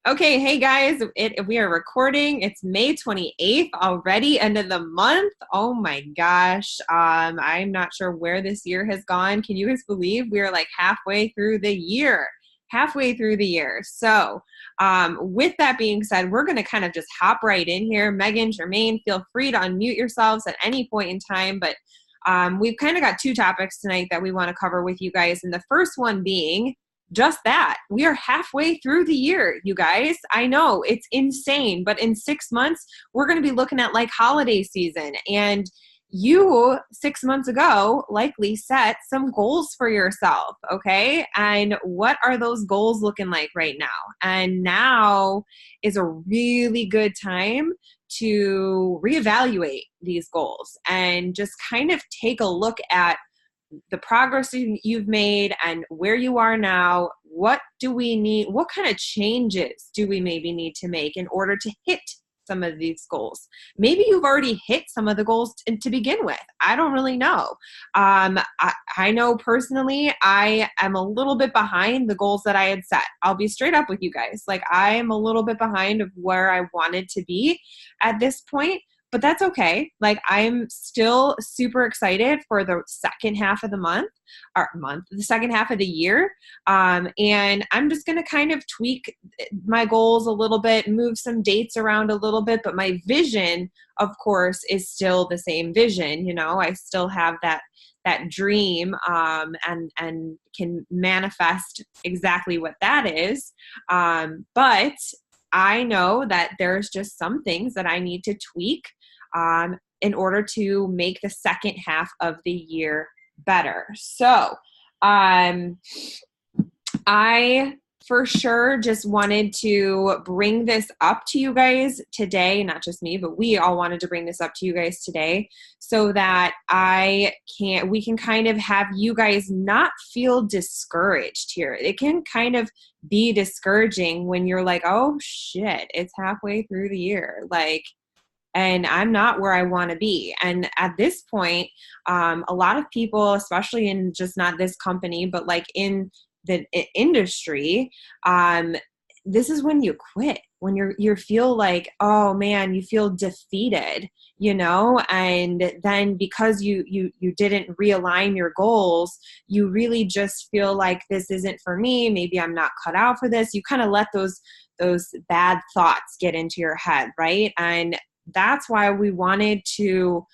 Okay, hey guys, we are recording. It's May 28th already, end of the month. Oh my gosh. I'm not sure where this year has gone. Can you guys believe we are like halfway through the year? Halfway through the year. So, with that being said, we're going to kind of just hop right in here. Megan, Jermaine, feel free to unmute yourselves at any point in time, but we've kind of got two topics tonight that we want to cover with you guys. And the first one being just that. We are halfway through the year, you guys. I know it's insane, but in 6 months, we're going to be looking at like holiday season. And you 6 months ago likely set some goals for yourself, okay? And what are those goals looking like right now? And now is a really good time to reevaluate these goals and just kind of take a look at the progress you've made and where you are now. What do we need? What kind of changes do we maybe need to make in order to hit some of these goals? Maybe you've already hit some of the goals to begin with. I don't really know. I know personally, I am a little bit behind the goals that I had set. I'll be straight up with you guys. Like, I am a little bit behind of where I wanted to be at this point. But that's okay. Like, I'm still super excited for the second half of the the second half of the year. And I'm just going to kind of tweak my goals a little bit, move some dates around a little bit. But my vision, of course, is still the same vision. You know, I still have that dream, and can manifest exactly what that is. But I know that there's just some things that I need to tweak in order to make the second half of the year better. So I for sure just wanted to bring this up to you guys today, not just me, but we all wanted to bring this up to you guys today so that we can kind of have you guys not feel discouraged here. It can kind of be discouraging when you're like, oh shit, it's halfway through the year. Like, and I'm not where I want to be. And at this point, a lot of people, especially in just not this company, but like in the industry, this is when you quit, when you feel like, oh man, you feel defeated, you know, and then because you didn't realign your goals, you really just feel like this isn't for me. Maybe I'm not cut out for this. You kind of let those bad thoughts get into your head, right? And that's why we wanted to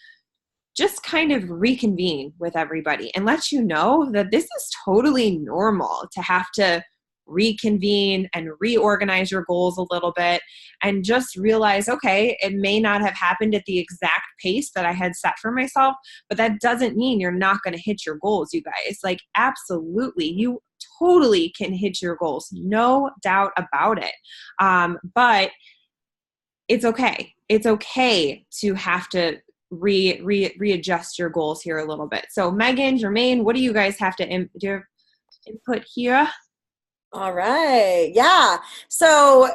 just kind of reconvene with everybody and let you know that this is totally normal to have to reconvene and reorganize your goals a little bit and just realize, okay, it may not have happened at the exact pace that I had set for myself, but that doesn't mean you're not going to hit your goals, you guys. Like, absolutely, you totally can hit your goals, no doubt about it. But it's okay. It's okay to have to readjust your goals here a little bit. So Megan, Jermaine, what do you guys have to do input here? All right. Yeah. So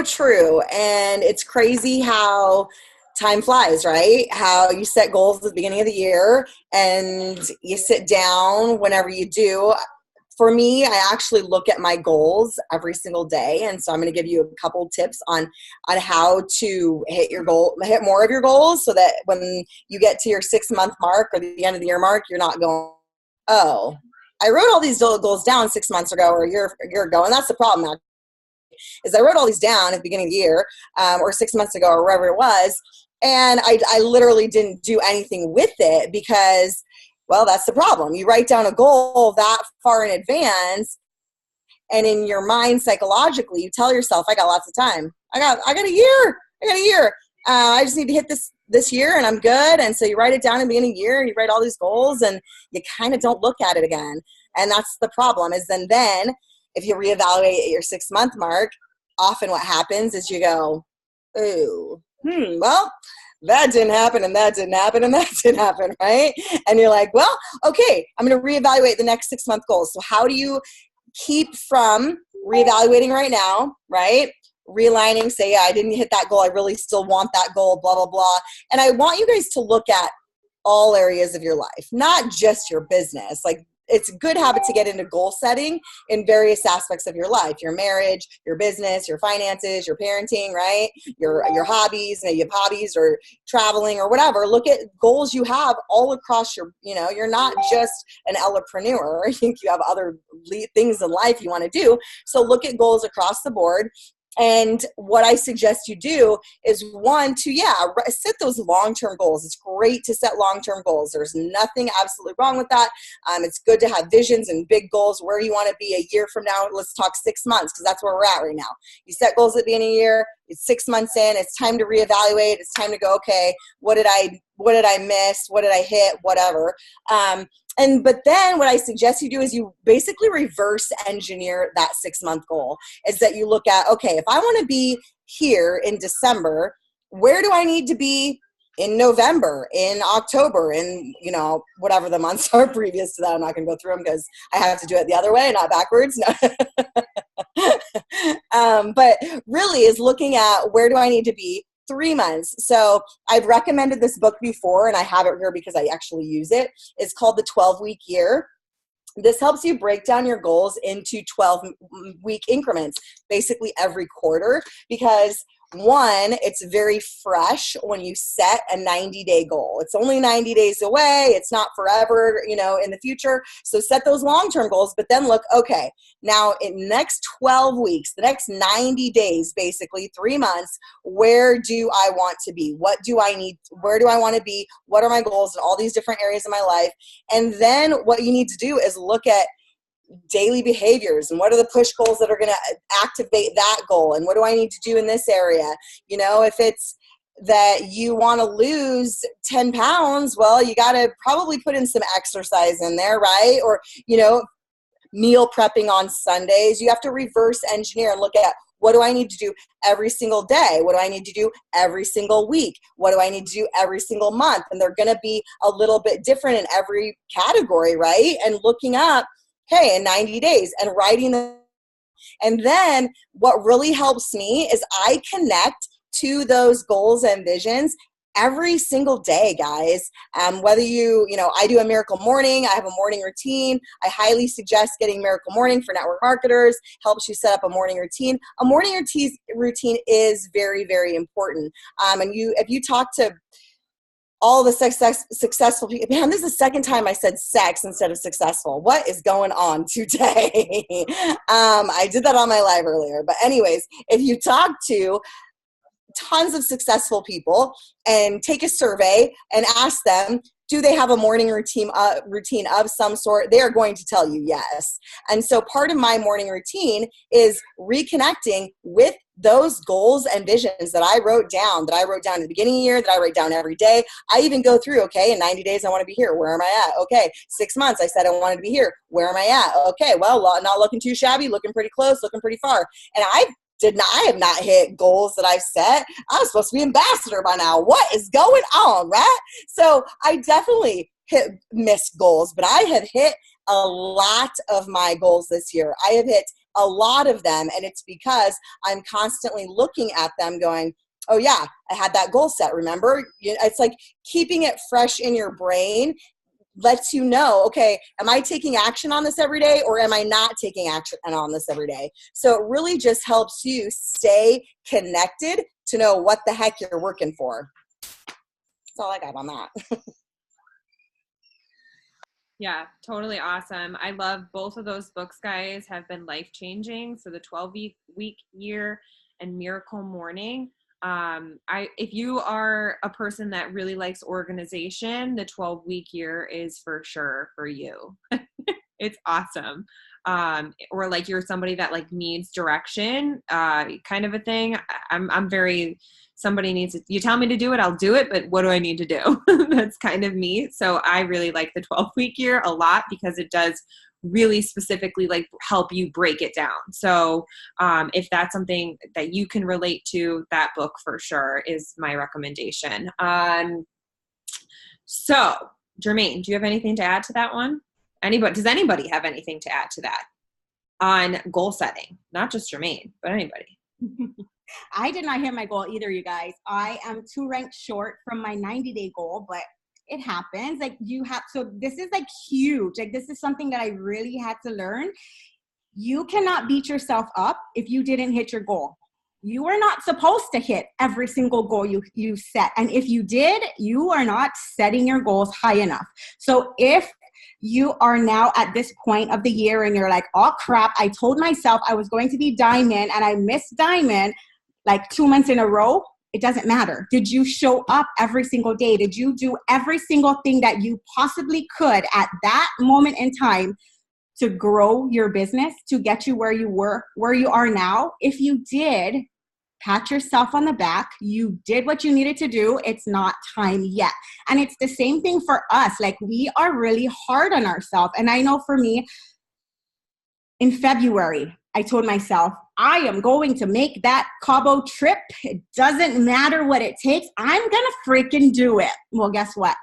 true. And it's crazy how time flies, right? How you set goals at the beginning of the year and you sit down whenever you do. For me, I actually look at my goals every single day. And so I'm going to give you a couple tips on how to hit more of your goals so that when you get to your 6-month mark or the end of the year mark, you're not going, oh, I wrote all these goals down 6 months ago or a year ago. And that's the problem now, is I wrote all these down at the beginning of the year or 6 months ago or wherever it was. And I literally didn't do anything with it because, well, that's the problem. You write down a goal that far in advance, and in your mind, psychologically, you tell yourself, I got lots of time. I got a year. I just need to hit this year and I'm good. And so you write it down in the beginning of the year and you write all these goals and you kind of don't look at it again. And that's the problem is then if you reevaluate at your 6-month mark, often what happens is you go, ooh, well, that didn't happen and that didn't happen and that didn't happen, right? And you're like, well, okay, I'm going to reevaluate the next 6-month goals. So how do you keep from reevaluating right now, right? Realigning, say, yeah, I didn't hit that goal. I really still want that goal, blah, blah, blah. And I want you guys to look at all areas of your life, not just your business. Like, it's a good habit to get into goal setting in various aspects of your life, your marriage, your business, your finances, your parenting, right? Your hobbies, you have hobbies or traveling or whatever. Look at goals you have all across your, you're not just an ellepreneur. I think you have other things in life you want to do. So look at goals across the board. And what I suggest you do is set those long-term goals. It's great to set long-term goals. There's nothing absolutely wrong with that. It's good to have visions and big goals where you want to be a year from now. Let's talk 6 months, because that's where we're at right now. You set goals at the beginning of the year. It's 6 months in. It's time to reevaluate. It's time to go, okay, what did I miss? What did I hit? Whatever. But then what I suggest you do is you basically reverse engineer that 6 month goal. Is that you look at, okay, if I want to be here in December, where do I need to be in November, in October, in, whatever the months are previous to that? I'm not going to go through them because I have to do it the other way, not backwards. No. But really is looking at, where do I need to be 3 months. So I've recommended this book before, and I have it here because I actually use it. It's called The 12-Week Year. This helps you break down your goals into 12-week increments, basically every quarter, because one, it's very fresh when you set a 90-day goal. It's only 90 days away. It's not forever, in the future. So set those long-term goals, but then look, okay, now in the next 12 weeks, the next 90 days, basically 3 months, where do I want to be? What do I need? Where do I want to be? What are my goals in all these different areas of my life? And then what you need to do is look at daily behaviors and what are the push goals that are going to activate that goal, and what do I need to do in this area. If it's that you want to lose 10 pounds, well, you got to probably put in some exercise in there, right? Or meal prepping on Sundays. You have to reverse engineer and look at, what do I need to do every single day? What do I need to do every single week? What do I need to do every single month? And they're going to be a little bit different in every category, right? And looking up, hey, in 90 days, and writing them. And then what really helps me is I connect to those goals and visions every single day, guys. Whether I do a miracle morning, I have a morning routine. I highly suggest getting Miracle Morning for network marketers. Helps you set up a morning routine. A morning routine is very, very important. If you talk to all the successful people, man, this is the second time I said sex instead of successful. What is going on today? I did that on my live earlier. But anyways, if you talk to tons of successful people and take a survey and ask them, do they have a morning routine of some sort? They are going to tell you yes. And so part of my morning routine is reconnecting with those goals and visions that I wrote down at the beginning of the year, that I write down every day. I even go through, okay, in 90 days, I want to be here. Where am I at? Okay, 6 months, I said I wanted to be here. Where am I at? Okay, well, not looking too shabby, looking pretty close, looking pretty far. And I have not hit goals that I've set. I was supposed to be ambassador by now. What is going on, right? So I definitely missed goals, but I have hit a lot of my goals this year. I have hit a lot of them, and it's because I'm constantly looking at them going, oh yeah, I had that goal set, remember? It's like keeping it fresh in your brain lets you know, okay, am I taking action on this every day, or am I not taking action on this every day? So it really just helps you stay connected to know what the heck you're working for. That's all I got on that. Yeah, totally awesome. I love both of those books, guys, have been life-changing. So the 12-week year and Miracle Morning. If you are a person that really likes organization, the 12-week year is for sure for you. It's awesome. Or like you're somebody that like needs direction, kind of a thing. I'm very, somebody needs it. You tell me to do it, I'll do it, but what do I need to do? That's kind of me. So I really like the 12-week year a lot because it does really specifically like help you break it down. So if that's something that you can relate to, that book for sure is my recommendation. So Jermaine, do you have anything to add to that one? Does anybody have anything to add to that on goal setting? Not just Jermaine, but anybody. I did not hit my goal either, you guys. I am 2 ranks short from my 90-day goal, but it happens. Like you have, so this is like huge. Like this is something that I really had to learn. You cannot beat yourself up if you didn't hit your goal. You are not supposed to hit every single goal you set. And if you did, you are not setting your goals high enough. So if you are now at this point of the year and you're like, oh crap, I told myself I was going to be diamond and I missed diamond like 2 months in a row, it doesn't matter. Did you show up every single day? Did you do every single thing that you possibly could at that moment in time to grow your business, to get you where you are now? If you did, pat yourself on the back. You did what you needed to do. It's not time yet. And it's the same thing for us. Like we are really hard on ourselves. And I know for me, in February, I told myself, I am going to make that Cabo trip. It doesn't matter what it takes. I'm going to freaking do it. Well, guess what?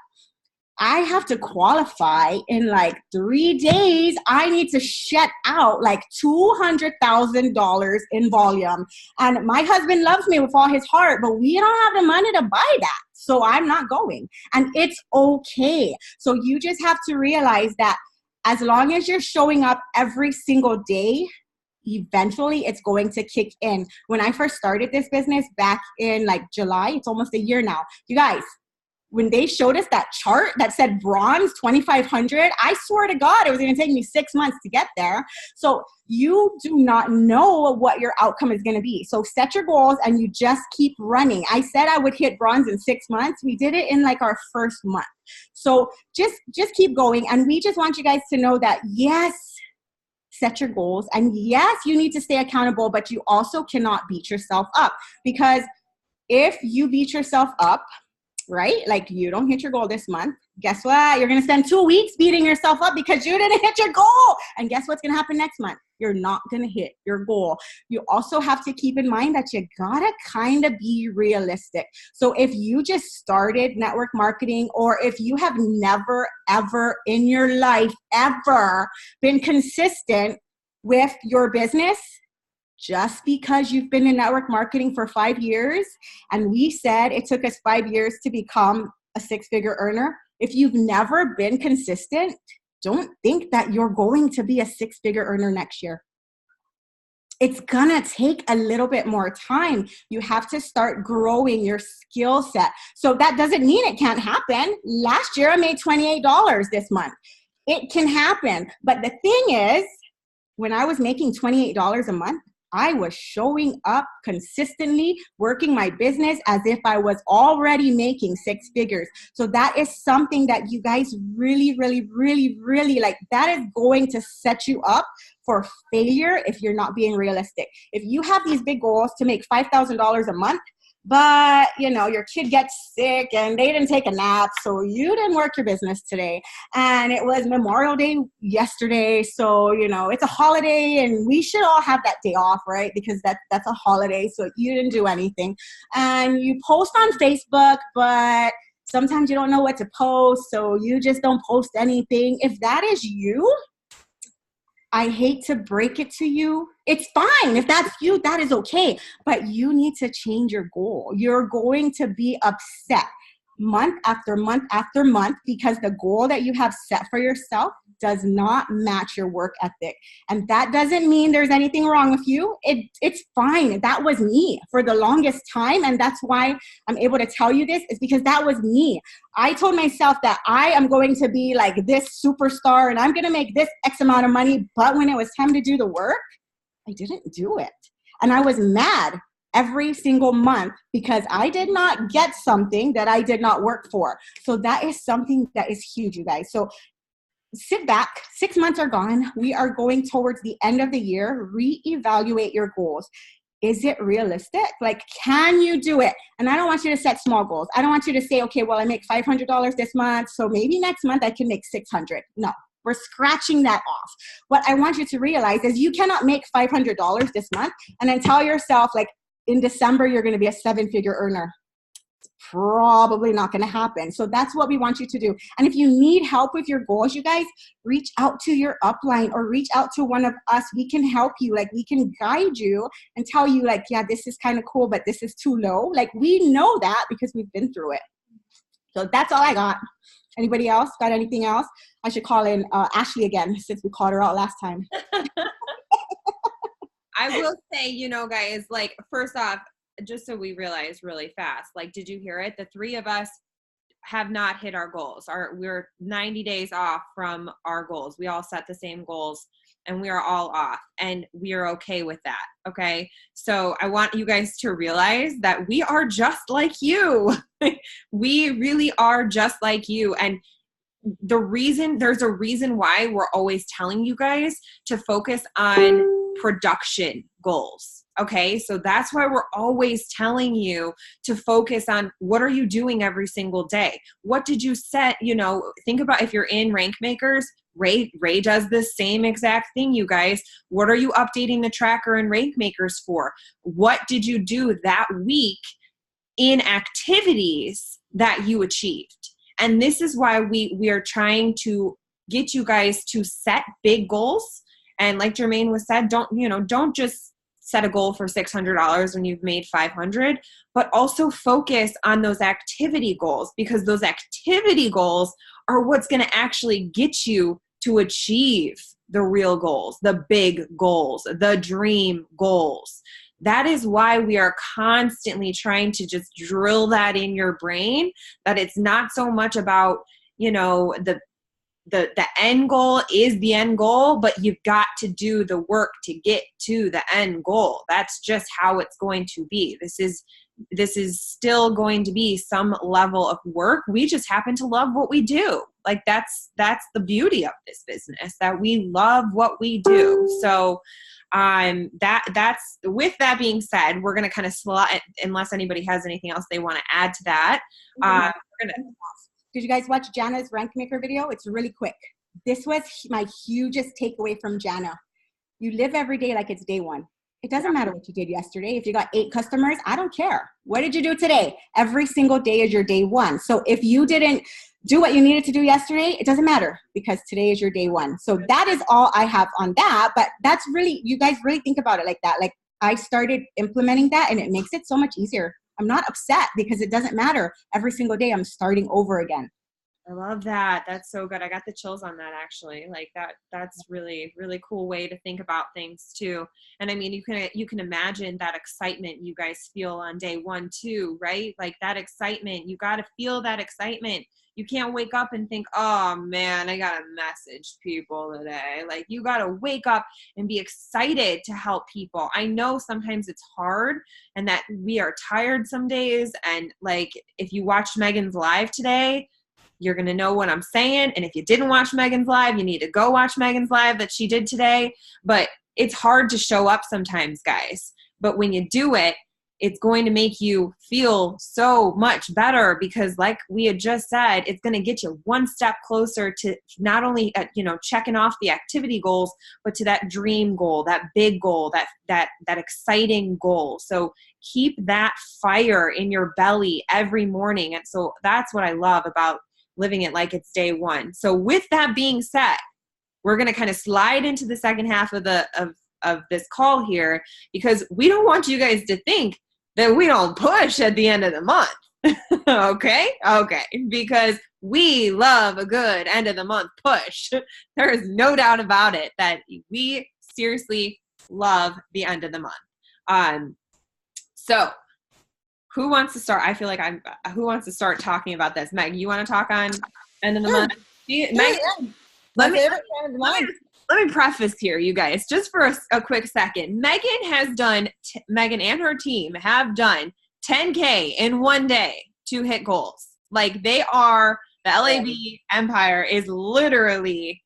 I have to qualify in like 3 days. I need to shut out like $200,000 in volume. And my husband loves me with all his heart, but we don't have the money to buy that. So I'm not going. And it's okay. So you just have to realize that as long as you're showing up every single day, eventually it's going to kick in. When I first started this business back in like July, it's almost a year now. You guys, when they showed us that chart that said bronze 2,500, I swear to God, it was going to take me 6 months to get there. So you do not know what your outcome is going to be. So set your goals and you just keep running. I said I would hit bronze in 6 months. We did it in like our first month. So just keep going. And we just want you guys to know that, yes, set your goals. And yes, you need to stay accountable, but you also cannot beat yourself up, because if you beat yourself up, right? Like you don't hit your goal this month. Guess what? You're going to spend 2 weeks beating yourself up because you didn't hit your goal. And guess what's going to happen next month? You're not going to hit your goal. You also have to keep in mind that you got to kind of be realistic. So if you just started network marketing, or if you have never, ever in your life, ever been consistent with your business, just because you've been in network marketing for 5 years, and we said it took us 5 years to become a 6-figure earner, if you've never been consistent, don't think that you're going to be a 6-figure earner next year. It's gonna take a little bit more time. You have to start growing your skill set. So that doesn't mean it can't happen. Last year I made $28 this month. It can happen. But the thing is, when I was making $28 a month, I was showing up consistently, working my business as if I was already making 6 figures. So that is something that you guys really, really, really, really like. That is going to set you up for failure if you're not being realistic. If you have these big goals to make $5,000 a month, but you know your kid gets sick and they didn't take a nap, so you didn't work your business today, and it was Memorial Day yesterday, so you know it's a holiday and we should all have that day off, right? Because that's a holiday, so you didn't do anything, and you post on Facebook, but sometimes you don't know what to post, so you just don't post anything. If that is you, I hate to break it to you. It's fine. If that's you, that is okay. But you need to change your goal. You're going to be upset month after month after month because the goal that you have set for yourself does not match your work ethic. And that doesn't mean there's anything wrong with you. It's fine. That was me for the longest time. And that's why I'm able to tell you this, is because that was me. I told myself that I am going to be like this superstar and I'm going to make this X amount of money. But when it was time to do the work, I didn't do it. And I was mad every single month because I did not get something that I did not work for. So that is something that is huge, you guys. So sit back. 6 months are gone. We are going towards the end of the year. Reevaluate your goals. Is it realistic? Like, can you do it? And I don't want you to set small goals. I don't want you to say, okay, well, I make $500 this month, so maybe next month I can make $600. No. We're scratching that off. What I want you to realize is you cannot make $500 this month and then tell yourself, like, in December, you're going to be a 7-figure earner. It's probably not going to happen. So that's what we want you to do. And if you need help with your goals, you guys, reach out to your upline or reach out to one of us. We can help you. Like, we can guide you and tell you, like, yeah, this is kind of cool, but this is too low. Like, we know that because we've been through it. So that's all I got. Anybody else got anything else? I should call in Ashley again since we called her out last time. I will say, guys, like, first off, just so we realize really fast, like, did you hear it? The three of us have not hit our goals. We're 90 days off from our goals. We all set the same goals and we are all off, and we are okay with that. Okay. So I want you guys to realize that we are just like you. We really are just like you. And there's a reason why we're always telling you guys to focus on production goals. Okay. So that's why we're always telling you to focus on what are you doing every single day? What did you set? Think about if you're in Rank Makers, Ray does the same exact thing, you guys. What are you updating the tracker in Rank Makers for? What did you do that week in activities that you achieved? And this is why we are trying to get you guys to set big goals. And like Jermaine was said, don't just set a goal for $600 when you've made $500, but also focus on those activity goals, because those activity goals are what's going to actually get you to achieve the real goals, the big goals, the dream goals. That is why we are constantly trying to just drill that in your brain, that it's not so much about, the end goal is the end goal, but you've got to do the work to get to the end goal. That's just how it's going to be. This is still going to be some level of work. We just happen to love what we do. Like that's the beauty of this business, that we love what we do. So that's with that being said, we're going to kind of slide, unless anybody has anything else they want to add to that. Did you guys watch Jana's Rank Maker video? It's really quick. This was my hugest takeaway from Jana. You live every day like it's day one. It doesn't matter what you did yesterday. If you got 8 customers, I don't care. What did you do today? Every single day is your day one. So if you didn't do what you needed to do yesterday, it doesn't matter, because today is your day one. So that is all I have on that. But that's really, you guys really think about it like that. Like, I started implementing that and it makes it so much easier. I'm not upset because it doesn't matter. Every single day I'm starting over again. I love that. That's so good. I got the chills on that, actually. Like that's really, really cool way to think about things too. And I mean, you can imagine that excitement you guys feel on day 1 too, right? Like that excitement, you got to feel that excitement. You can't wake up and think, oh man, I got to message people today. Like, you got to wake up and be excited to help people. I know sometimes it's hard and that we are tired some days. And like, if you watched Megan's live today, you're going to know what I'm saying. And if you didn't watch Megan's live, you need to go watch Megan's live that she did today. But it's hard to show up sometimes, guys. But when you do it, it's going to make you feel so much better, because like we had just said, it's going to get you one step closer to not only, checking off the activity goals, but to that dream goal, that big goal, that exciting goal. So keep that fire in your belly every morning. And so that's what I love about living it like it's day one. So with that being said, we're going to kind of slide into the second half of this call here, because we don't want you guys to think that we don't push at the end of the month. Okay, because we love a good end of the month push. There is no doubt about it that we seriously love the end of the month. So who wants to start? I feel like who wants to start talking about this? Meg, you want to talk on end of the month? Meg, let me preface here, you guys, just for a quick second. Megan and her team have done 10K in one day to hit goals. Like, the LAB Empire is literally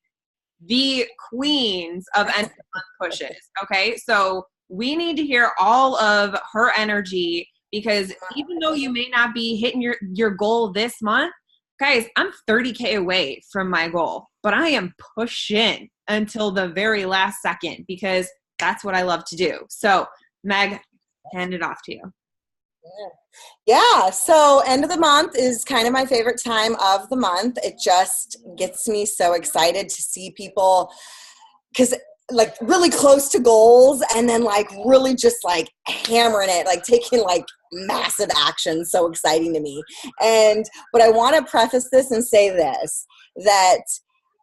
the queens of end of the month pushes. Okay. So we need to hear all of her energy, because even though you may not be hitting your goal this month, guys, I'm 30K away from my goal, but I am pushing until the very last second, because that's what I love to do. So Meg, hand it off to you. Yeah. So end of the month is kind of my favorite time of the month. It just gets me so excited to see people, because like really close to goals, and then like really just like hammering it, like taking like massive action. So exciting to me. But I want to preface this and say this, that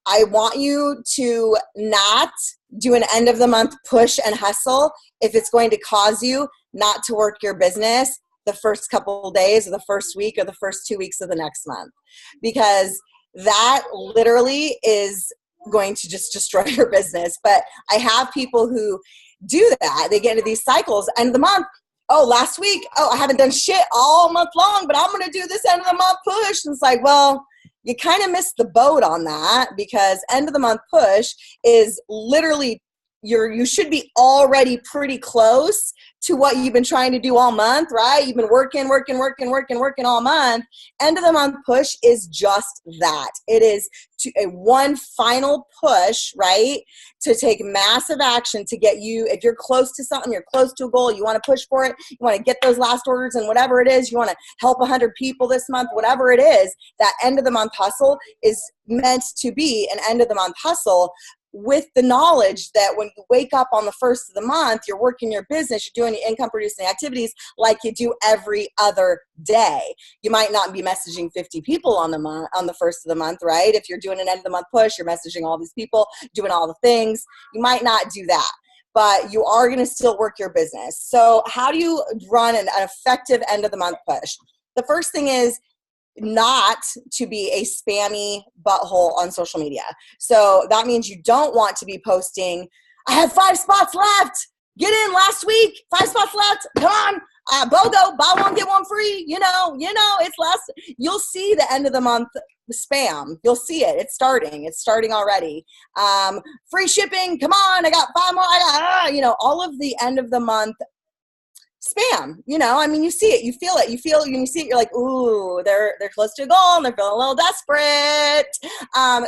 I want you to not do an end of the month push and hustle if it's going to cause you not to work your business the first couple of days or the first week or the first 2 weeks of the next month, because that literally is going to just destroy your business. But I have people who do that. They get into these cycles, end of the month, oh, last week, oh, I haven't done shit all month long, but I'm going to do this end of the month push. And it's like, well, you kind of missed the boat on that, because end of the month push is literally you should be already pretty close to what you've been trying to do all month, right? You've been working all month. End of the month push is just that. It is a one final push, right? To take massive action to get you, if you're close to something, you're close to a goal, you want to push for it, you want to get those last orders and whatever it is, you want to help 100 people this month, whatever it is, that end of the month hustle is meant to be an end of the month hustle, with the knowledge that when you wake up on the first of the month, you're working your business, you're doing your income producing activities like you do every other day. You might not be messaging 50 people on the first of the month, right? If you're doing an end of the month push, you're messaging all these people, doing all the things. You might not do that, but you are going to still work your business. So how do you run an effective end of the month push? The first thing is not to be a spammy butthole on social media. So that means you don't want to be posting, I have 5 spots left. Get in last week. 5 spots left. Come on. BOGO, buy one, get one free. You know, it's last. You'll see the end of the month spam. You'll see it. It's starting already. Free shipping. Come on. I got 5 more. I got, all of the end of the month spam, I mean, you see it, you feel it, when you see it, you're like, ooh, they're close to a goal and they're feeling a little desperate.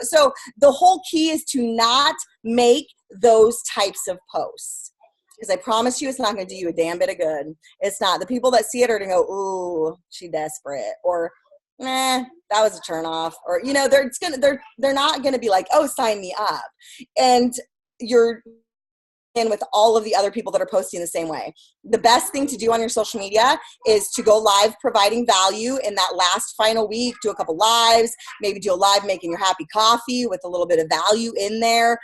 So the whole key is to not make those types of posts, because I promise you, it's not going to do you a damn bit of good. It's not. The people that see it are going to go, ooh, she desperate, or that was a turn off, or, they're not going to be like, oh, sign me up. And you're in with all of the other people that are posting the same way. The best thing to do on your social media is to go live providing value in that last final week. Do a couple lives, maybe do a live making your happy coffee with a little bit of value in there.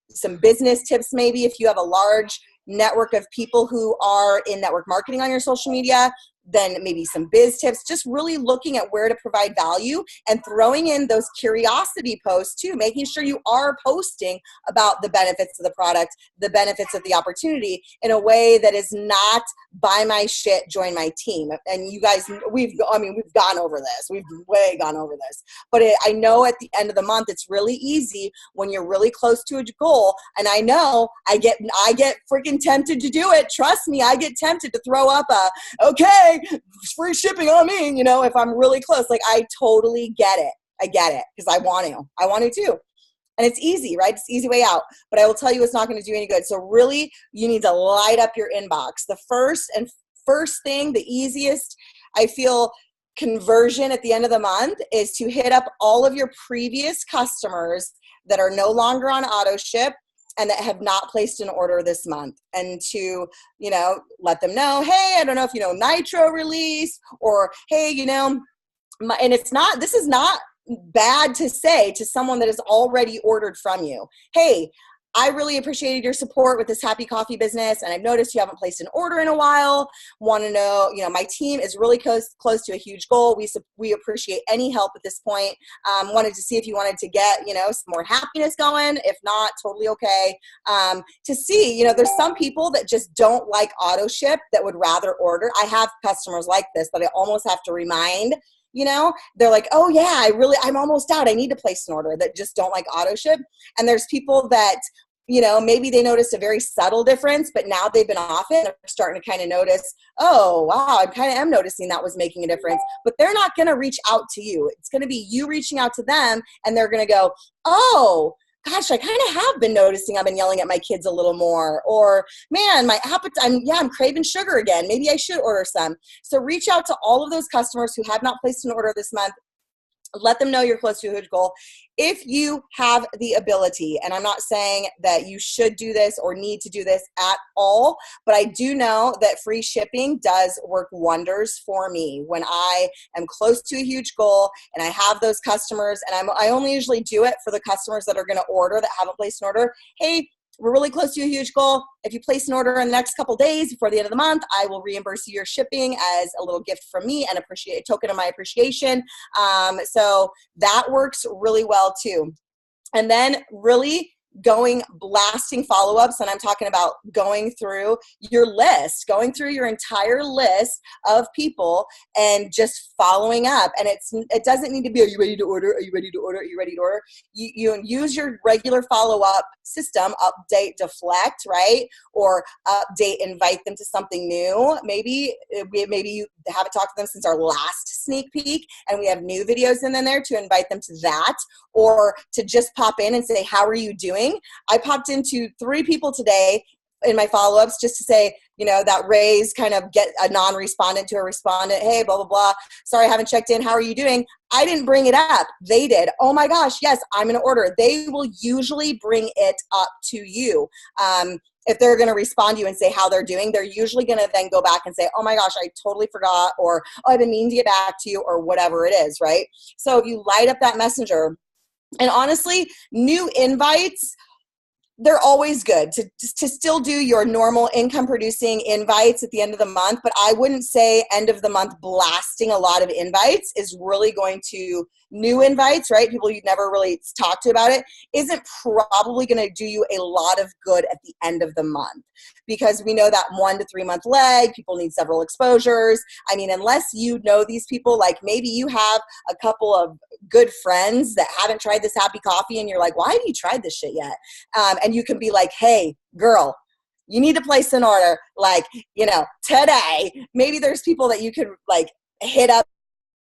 Some business tips, maybe if you have a large network of people who are in network marketing on your social media, then maybe some biz tips, just really looking at where to provide value and throwing in those curiosity posts too, making sure you are posting about the benefits of the product, the benefits of the opportunity in a way that is not buy my shit, join my team. And you guys, we've gone over this. We've way gone over this. But I know at the end of the month, it's really easy when you're really close to a goal. And I know I get freaking tempted to do it. Trust me, I get tempted to throw up okay, free shipping on me, if I'm really close. Like, I totally get it. I get it, because I want to too. And it's easy, right? It's the easy way out. But I will tell you, it's not going to do any good. So really, you need to light up your inbox. The first thing, the easiest, I feel, conversion at the end of the month is to hit up all of your previous customers that are no longer on auto ship and that have not placed an order this month, and to, let them know, hey, I don't know if Nitro release, or hey, and this is not bad to say to someone that has already ordered from you. Hey, I really appreciated your support with this happy coffee business, and I've noticed you haven't placed an order in a while. Want to know, my team is really close to a huge goal. We appreciate any help at this point. Wanted to see if you wanted to get, some more happiness going. If not, totally okay. To see, there's some people that just don't like auto ship that would rather order. I have customers like this that I almost have to remind. They're like, oh yeah, I'm almost out. I need to place an order, that just don't like auto ship. And there's people that, maybe they noticed a very subtle difference, but now they've been off it and they're starting to kind of notice, oh, wow, I kind of am noticing that was making a difference. But they're not going to reach out to you. It's going to be you reaching out to them, and they're going to go, oh, gosh, I kind of have been noticing I've been yelling at my kids a little more, or man, my appetite, I'm craving sugar again. Maybe I should order some. So reach out to all of those customers who have not placed an order this month Let them know you're close to a huge goal. If you have the ability, and I'm not saying that you should do this or need to do this at all, but I do know that free shipping does work wonders for me when I am close to a huge goal and I have those customers, and I only usually do it for the customers that are going to order, that haven't placed an order. Hey, we're really close to a huge goal. If you place an order in the next couple days before the end of the month, I will reimburse you your shipping as a little gift from me and a token of my appreciation. So that works really well too. And then really blasting follow-ups, and I'm talking about going through your list, going through your entire list of people and just following up. And it doesn't need to be, are you ready to order? Are you ready to order? Are you ready to order? You use your regular follow-up system, update, deflect, right? Or update, invite them to something new. Maybe you haven't talked to them since our last sneak peek and we have new videos in there to invite them to that, or to just pop in and say, how are you doing? I popped into 3 people today in my follow-ups just to say, that raise, kind of get a non-respondent to a respondent. Hey, blah, blah, blah. Sorry, I haven't checked in. How are you doing? I didn't bring it up. They did. Oh my gosh, yes, I'm going to order. They will usually bring it up to you. If they're going to respond to you and say how they're doing, they're usually going to then go back and say, oh my gosh, I totally forgot, or oh, I've been meaning to get back to you, or whatever it is, right? So if you light up that messenger, and honestly, new invites, they're always good to still do your normal income producing invites at the end of the month. But I wouldn't say end of the month blasting a lot of invites is really going to, new invites, right? People you've never really talked to about it, isn't probably going to do you a lot of good at the end of the month, because we know that 1 to 3 month leg, people need several exposures. I mean, unless you know these people, like maybe you have a couple of good friends that haven't tried this happy coffee and you're like, why haven't you tried this shit yet? And you can be like, hey, girl, you need to place an order, like, today. Maybe there's people that you could like hit up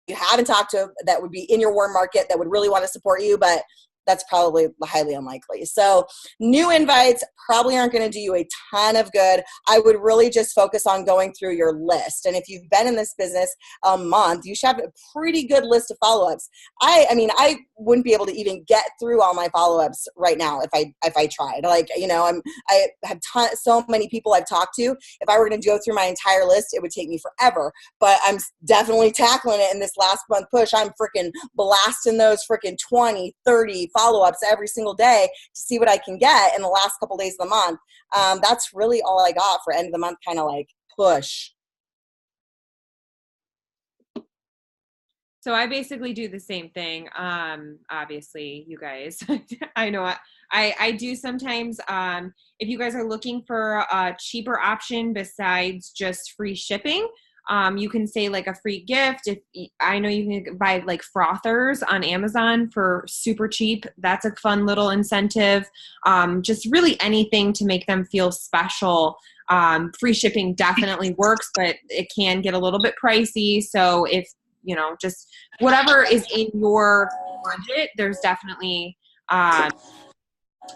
you haven't talked to that would be in your warm market that would really want to support you, but that's probably highly unlikely. So new invites probably aren't going to do you a ton of good. I would really just focus on going through your list. And if you've been in this business a month, you should have a pretty good list of follow-ups. I mean, I wouldn't be able to even get through all my follow-ups right now if I tried. Like, I have so many people I've talked to. If I were going to go through my entire list, it would take me forever. But I'm definitely tackling it in this last month push. I'm freaking blasting those freaking 20, 30 follow-ups every single day to see what I can get in the last couple days of the month. That's really all I got for end of the month kind of like push. So I basically do the same thing. Obviously, you guys, I know I do sometimes. If you guys are looking for a cheaper option besides just free shipping, you can say like a free gift. If I know you can buy like frothers on Amazon for super cheap. That's a fun little incentive. Just really anything to make them feel special. Free shipping definitely works, but it can get a little bit pricey. So if, just whatever is in your budget, there's definitely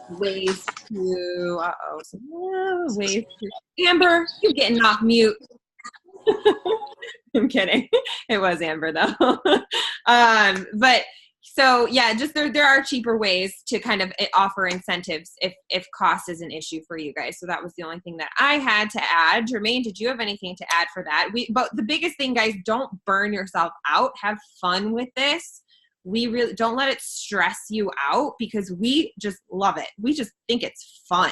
ways to, Amber, you're getting off mute. I'm kidding. It was Amber though. But so yeah, just there are cheaper ways to kind of offer incentives if cost is an issue for you guys. So that was the only thing that I had to add. Jermaine, did you have anything to add for that? But the biggest thing, guys, don't burn yourself out. Have fun with this. We really don't let it stress you out, because we just love it. We just think it's fun.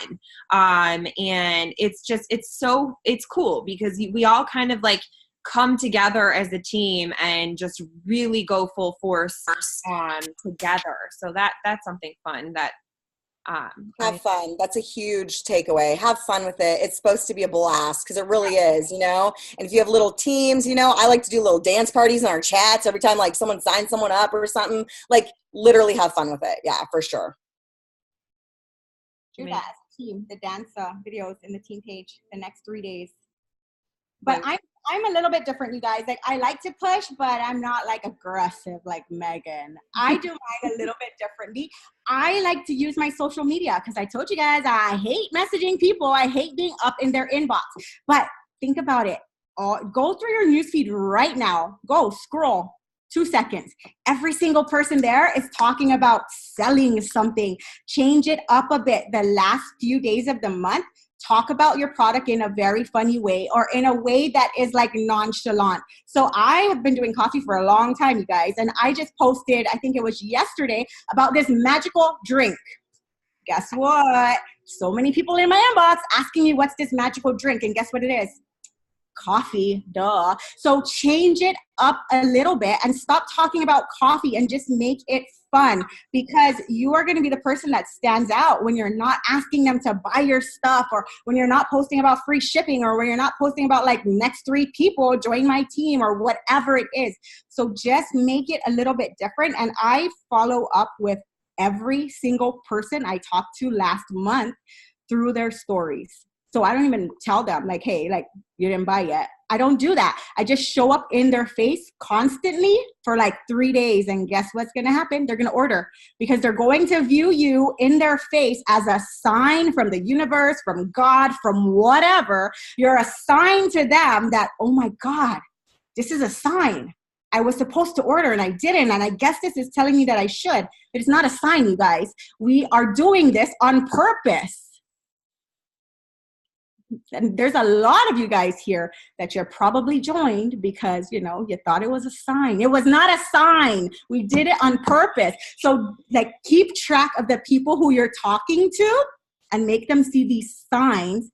And it's cool because we all kind of like come together as a team and just really go full force together. So that's something fun that have fun. That's a huge takeaway. Have fun with it. It's supposed to be a blast, because it really is, And if you have little teams, I like to do little dance parties in our chats every time like someone signs someone up or something. Like literally have fun with it. Yeah, for sure. Do that team, the dance videos in the team page the next 3 days. But I'm a little bit different, you guys. Like I like to push, but I'm not like aggressive like Megan. I do mine a little bit differently. I like to use my social media because I told you guys I hate messaging people. I hate being up in their inbox. But think about it. Go through your newsfeed right now. Go scroll 2 seconds. Every single person there is talking about selling something. Change it up a bit. The last few days of the month, talk about your product in a very funny way, or in a way that is like nonchalant. So I have been doing coffee for a long time, you guys, and I just posted, I think it was yesterday, about this magical drink. Guess what? So many people in my inbox asking me what's this magical drink, and guess what it is? Coffee, duh. So change it up a little bit and stop talking about coffee and just make it fun, because you are going to be the person that stands out when you're not asking them to buy your stuff, or when you're not posting about free shipping, or when you're not posting about like next 3 people join my team, or whatever it is. So just make it a little bit different. And I follow up with every single person I talked to last month through their stories. So I don't even tell them like, hey, like you didn't buy yet. I don't do that. I just show up in their face constantly for like 3 days. And guess what's going to happen? They're going to order, because they're going to view you in their face as a sign from the universe, from God, from whatever. You're a sign to them that, oh my God, this is a sign. I was supposed to order and I didn't. And I guess this is telling me that I should. But it's not a sign, you guys. We are doing this on purpose. And there's a lot of you guys here that you're probably joined because, you know, you thought it was a sign. It was not a sign. We did it on purpose. So like keep track of the people who you're talking to and make them see these signs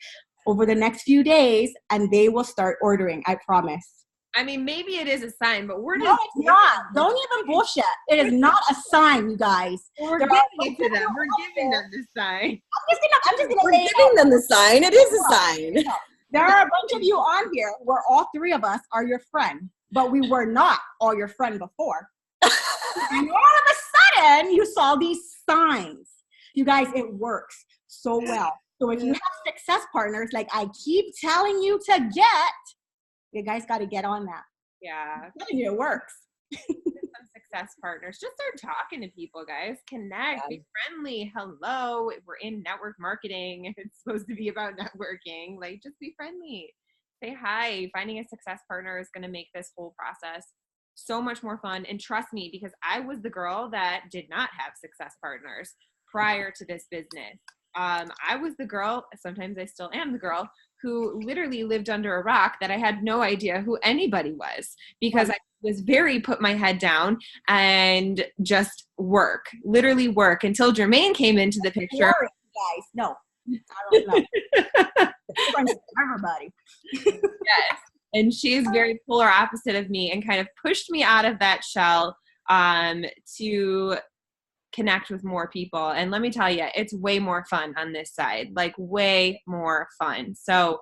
over the next few days, and they will start ordering. I promise. I mean, maybe it is a sign, but we're No, it's not. Don't even bullshit. It is not a sign, you guys. We're giving it to them. We're giving them the sign. I'm just gonna We're giving them the sign. It is a sign. There are a bunch of you on here where all 3 of us are your friend, but we were not all your friend before. And all of a sudden, you saw these signs. You guys, it works so well. So if you have success partners, like I keep telling you to get, you guys got to get on that. Yeah. I'm telling you, it works. Some success partners. Just start talking to people, guys. Connect. Be friendly. Hello. We're in network marketing. It's supposed to be about networking. Like, just be friendly. Say hi. Finding a success partner is going to make this whole process so much more fun. And trust me, because I was the girl that did not have success partners prior to this business. I was the girl, sometimes I still am the girl, who literally lived under a rock that I had no idea who anybody was, because I was very put my head down and just literally work until Jermaine came into the picture. Guys, no, I don't know. Friends with everybody. Yes. And she's very polar opposite of me and kind of pushed me out of that shell to connect with more people. And let me tell you, it's way more fun on this side, like way more fun. So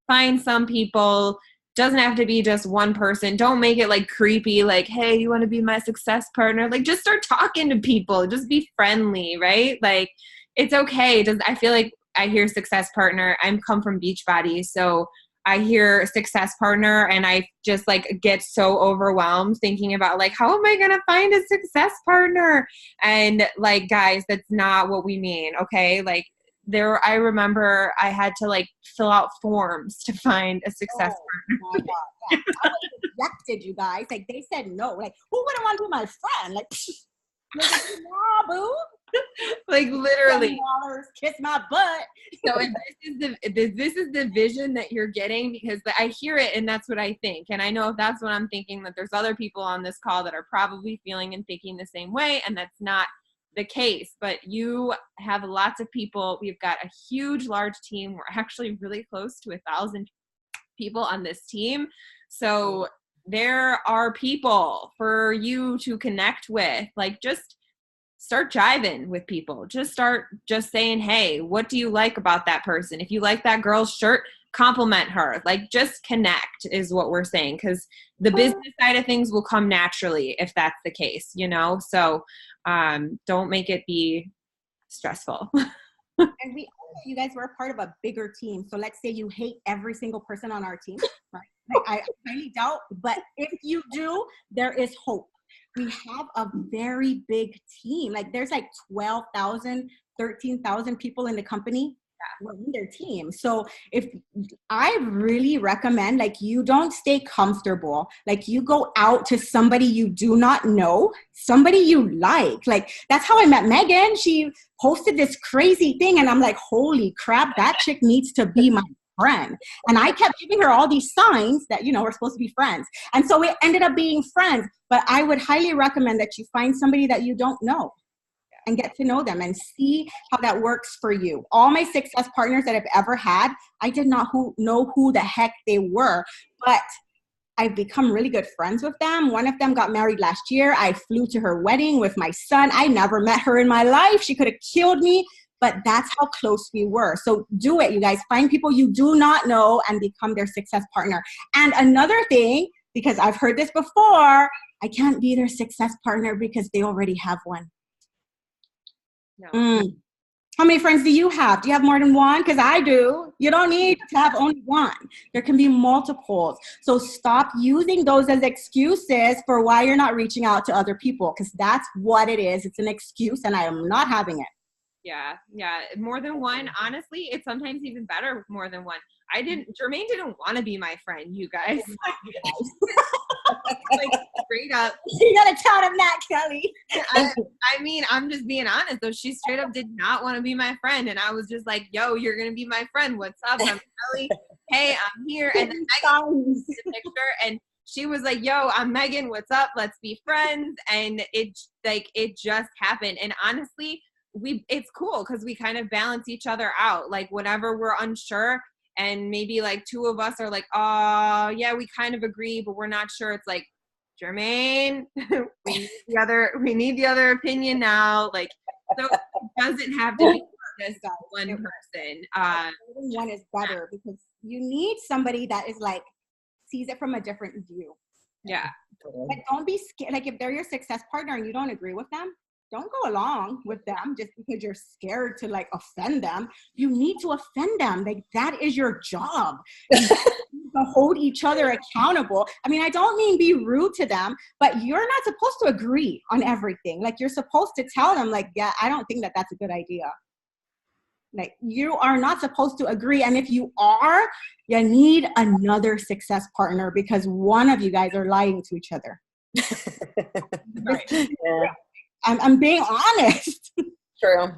find some people. Doesn't have to be just one person. Don't make it like creepy, like, hey, you want to be my success partner? Like, just start talking to people. Just be friendly, right? Like, it's okay. I feel like I hear success partner. I'm come from Beachbody, so I hear success partner and I just like get so overwhelmed thinking about like, how am I going to find a success partner? And like, guys, that's not what we mean. Okay. Like I remember I had to like fill out forms to find a success partner. My God. Yeah. I was rejected, you guys. Like they said no. Like, who wouldn't want to be my friend? Like, nah, boo. Like literally $7, kiss my butt. So this is the vision that you're getting, because I hear it and that's what I think. And I know if that's what I'm thinking, that there's other people on this call that are probably feeling and thinking the same way, and that's not the case. But you have lots of people. We've got a huge, large team. We're actually really close to 1,000 people on this team. So there are people for you to connect with. Like, just start jiving with people. Just start just saying, hey, what do you like about that person? If you like that girl's shirt, compliment her. Like, just connect is what we're saying, because the business side of things will come naturally if that's the case, you know? So don't make it be stressful. And you guys were a part of a bigger team. So let's say you hate every single person on our team, right? Like, I highly doubt, but if you do, there is hope. We have a very big team. Like there's like 12,000, 13,000 people in the company. we're in their team. So if I really recommend, like, you don't stay comfortable, like you go out to somebody you do not know, somebody you like that's how I met Megan. She posted this crazy thing and I'm like, holy crap, that chick needs to be my friend. And I kept giving her all these signs that, we're supposed to be friends. And so it ended up being friends. But I would highly recommend that you find somebody that you don't know and get to know them and see how that works for you. All my success partners that I've ever had, I did not know who the heck they were, but I've become really good friends with them. One of them got married last year. I flew to her wedding with my son. I never met her in my life. She could have killed me, but that's how close we were. So do it, you guys. Find people you do not know and become their success partner. And another thing, because I've heard this before, I can't be their success partner because they already have one. No. How many friends do you have? Do you have more than one? Because I do. You don't need to have only one. There can be multiples. So stop using those as excuses for why you're not reaching out to other people, because that's what it is. It's an excuse, and I am not having it. Yeah. More than one. Honestly, it's sometimes even better with more than one. Jermaine didn't want to be my friend, you guys. Like, straight up. You gotta tell them that, Kelly. I mean, I'm just being honest. So she straight up did not want to be my friend. And I was just like, yo, you're going to be my friend. What's up? I'm Kelly. Hey, I'm here. And then Megan took the picture and she was like, yo, I'm Megan. What's up? Let's be friends. And it just happened. And honestly, it's cool because we kind of balance each other out. Like whenever we're unsure, and maybe like two of us are like, oh, yeah, we kind of agree, but we're not sure. It's like, Jermaine, we need the other opinion now. Like, so it doesn't have to be just one person. One is better because you need somebody that is like, sees it from a different view. Yeah. But don't be scared. Like if they're your success partner and you don't agree with them, don't go along with them just because you're scared to like offend them. You need to offend them. Like that is your job. To hold each other accountable. I mean, I don't mean be rude to them, but you're not supposed to agree on everything. Like you're supposed to tell them like, yeah, I don't think that that's a good idea. Like you are not supposed to agree. And if you are, you need another success partner because one of you guys are lying to each other. Right. Yeah. I'm being honest. True.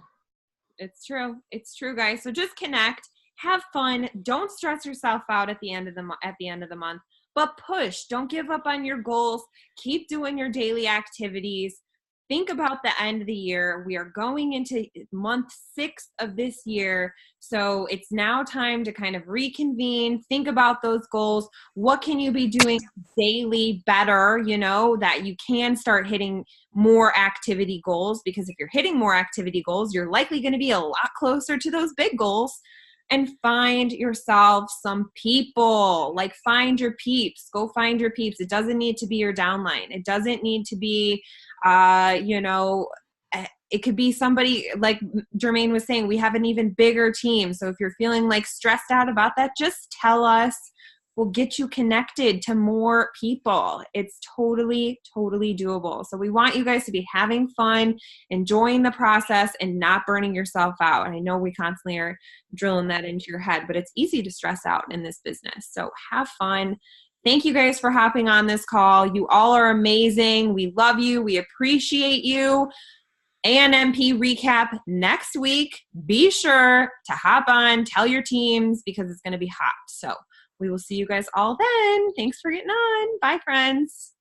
It's true, guys. So just connect, have fun. Don't stress yourself out at the end of the month, but push. Don't give up on your goals. Keep doing your daily activities. Think about the end of the year. We are going into month 6 of this year. So it's now time to kind of reconvene, think about those goals. What can you be doing daily better, that you can start hitting more activity goals? Because if you're hitting more activity goals, you're likely going to be a lot closer to those big goals. And find yourself some people, like find your peeps, go find your peeps. It doesn't need to be your downline. It doesn't need to be, it could be somebody like Jermaine was saying, we have an even bigger team. So if you're feeling like stressed out about that, just tell us. We'll get you connected to more people. It's totally, totally doable. So we want you guys to be having fun, enjoying the process, and not burning yourself out. And I know we constantly are drilling that into your head, but it's easy to stress out in this business. So have fun. Thank you guys for hopping on this call. You all are amazing. We love you. We appreciate you. ANMP recap next week. Be sure to hop on, tell your teams because it's going to be hot. So we will see you guys all then. Thanks for getting on. Bye, friends.